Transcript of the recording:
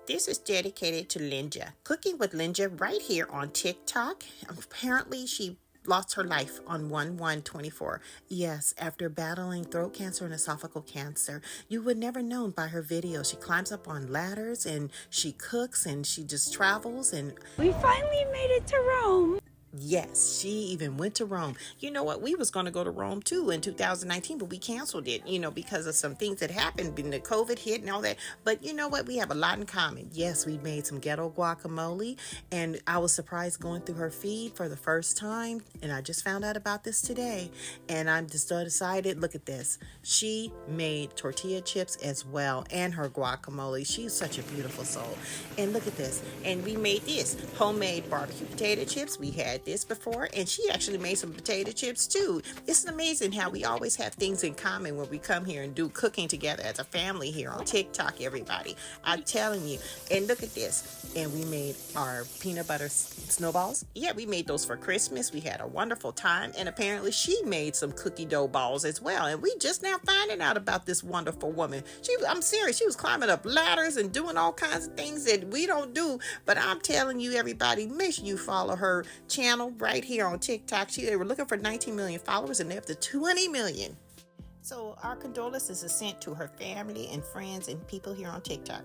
This is dedicated to Lynja. Cooking with Lynja right here on TikTok. Apparently, she lost her life on 1/1/24. Yes, after battling throat cancer and esophageal cancer. You would never known by her videos. She climbs up on ladders and she cooks and she just travels and we finally made it to Rome. yes, she even went to Rome. You know what? We was going to go to Rome too in 2019, but we canceled it, because of some things that happened when the COVID hit and all that. But you know what? We have a lot in common. Yes, we made some ghetto guacamole, and I was surprised going through her feed for the first time, and I just found out about this today, and I'm just so decided. Look at this. She made tortilla chips as well, and her guacamole. She's such a beautiful soul. And look at this. And we made this homemade barbecue potato chips. We had this before, and she actually made some potato chips too. It's amazing how we always have things in common when we come here and do cooking together as a family here on TikTok, everybody. I'm telling you. And look at this. And we made our peanut butter snowballs. Yeah, we made those for Christmas. We had a wonderful time, and apparently she made some cookie dough balls as well. And we just now finding out about this wonderful woman. I'm serious. She was climbing up ladders and doing all kinds of things that we don't do. But I'm telling you, everybody, make sure you follow her channel right here on TikTok. They were looking for 19 million followers, and they're up to 20 million. So our condolences are sent to her family and friends and people here on TikTok.